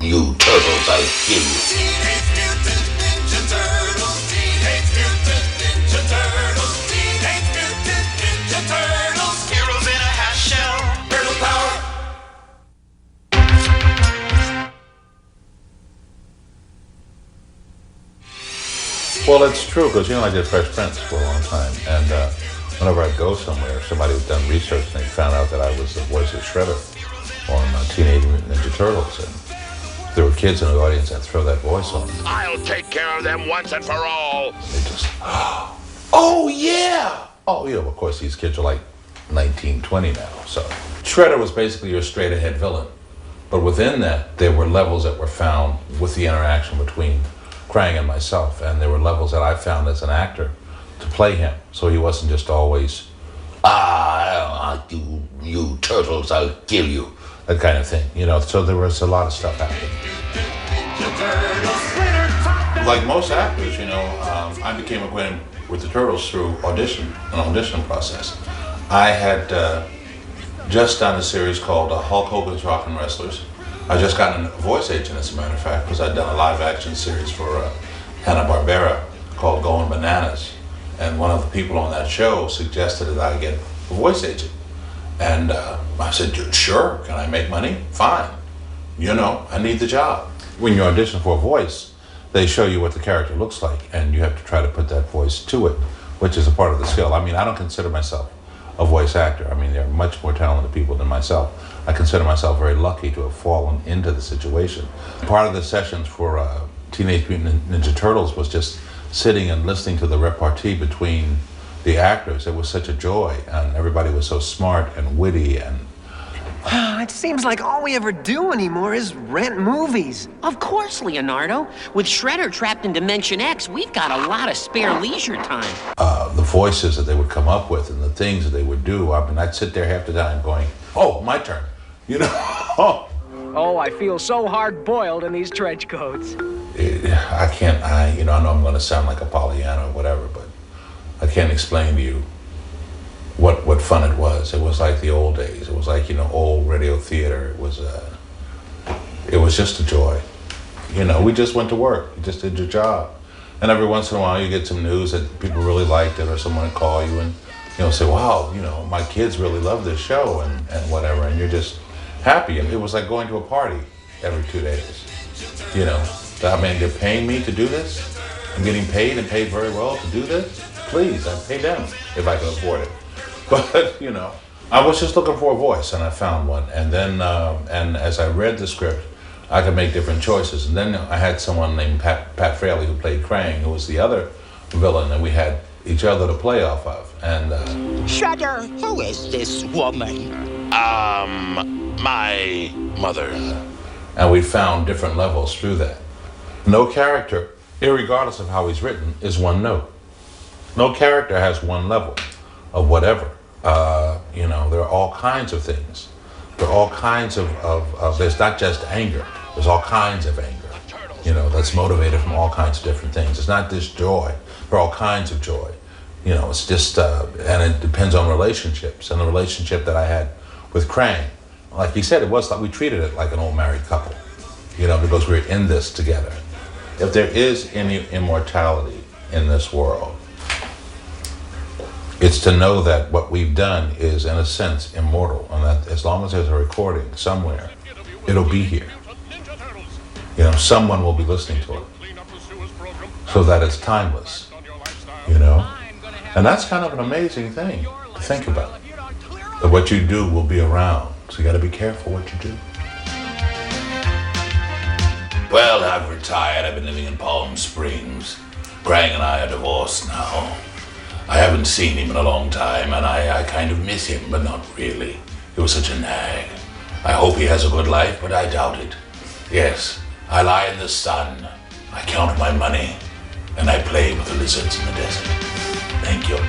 you turtles, I'll kill you. Teenage Mutant Ninja Turtles. Teenage Mutant Ninja Turtles. Teenage Mutant Ninja Turtles. Heroes in a half shell. Turtle power. Well, it's true, because, I did Fresh Prince for a long time, and whenever I'd go somewhere, somebody had done research and they found out that I was the voice of Shredder on Teenage Mutant Ninja Turtles, and there were kids in the audience that throw that voice on. I'll take care of them once and for all. They just, oh yeah! Oh, of course, these kids are like 19, 20 now, so. Shredder was basically your straight-ahead villain, but within that, there were levels that were found with the interaction between Krang and myself, and there were levels that I found as an actor to play him, so he wasn't just always, you turtles, I'll kill you, that kind of thing, so there was a lot of stuff happening. Like most actors, I became acquainted with the Turtles through an audition process. I had just done a series called Hulk Hogan's Rockin' Wrestlers. I just gotten a voice agent, as a matter of fact, because I'd done a live action series for Hanna-Barbera called Going Bananas. And one of the people on that show suggested that I get a voice agent. And I said, sure, can I make money? Fine. I need the job. When you audition for a voice, they show you what the character looks like, and you have to try to put that voice to it, which is a part of the skill. I don't consider myself a voice actor. There are much more talented people than myself. I consider myself very lucky to have fallen into the situation. Part of the sessions for Teenage Mutant Ninja Turtles was just sitting and listening to the repartee between the actors. It was such a joy, and everybody was so smart and witty, and it seems like all we ever do anymore is rent movies. Of course, Leonardo. With Shredder trapped in Dimension X, we've got a lot of spare leisure time. The voices that they would come up with and the things that they would do, I'd sit there half the time going, oh, my turn, Oh, I feel so hard-boiled in these trench coats. I know I'm going to sound like a Pollyanna or whatever, but I can't explain to you what fun it was. It was like the old days. It was like, old radio theater. It was just a joy. We just went to work. You just did your job. And every once in a while you get some news that people really liked it, or someone would call you and, say, wow, my kids really love this show and whatever, and you're just happy. And it was like going to a party every 2 days. They're paying me to do this? I'm getting paid and paid very well to do this? Please, I'd pay them if I could afford it. But, I was just looking for a voice, and I found one. And then, and as I read the script, I could make different choices. And then I had someone named Pat Fraley, who played Krang, who was the other villain, and we had each other to play off of. And Shredder, who is this woman? My mother. And we found different levels through that. No character, irregardless of how he's written, is one note. No character has one level of whatever. There are all kinds of things. There are all kinds of there's not just anger. There's all kinds of anger, that's motivated from all kinds of different things. It's not just joy. There are all kinds of joy. It's just, and it depends on relationships. And the relationship that I had with Krang, like he said, it was like we treated it like an old married couple, because we were in this together. If there is any immortality in this world, it's to know that what we've done is, in a sense, immortal, and that as long as there's a recording somewhere, it'll be here. Someone will be listening to it, so that it's timeless, And that's kind of an amazing thing to think about, that what you do will be around, so you got to be careful what you do. Well, I've retired. I've been living in Palm Springs. Krang and I are divorced now. I haven't seen him in a long time, and I kind of miss him, but not really. He was such a nag. I hope he has a good life, but I doubt it. Yes, I lie in the sun, I count my money, and I play with the lizards in the desert. Thank you.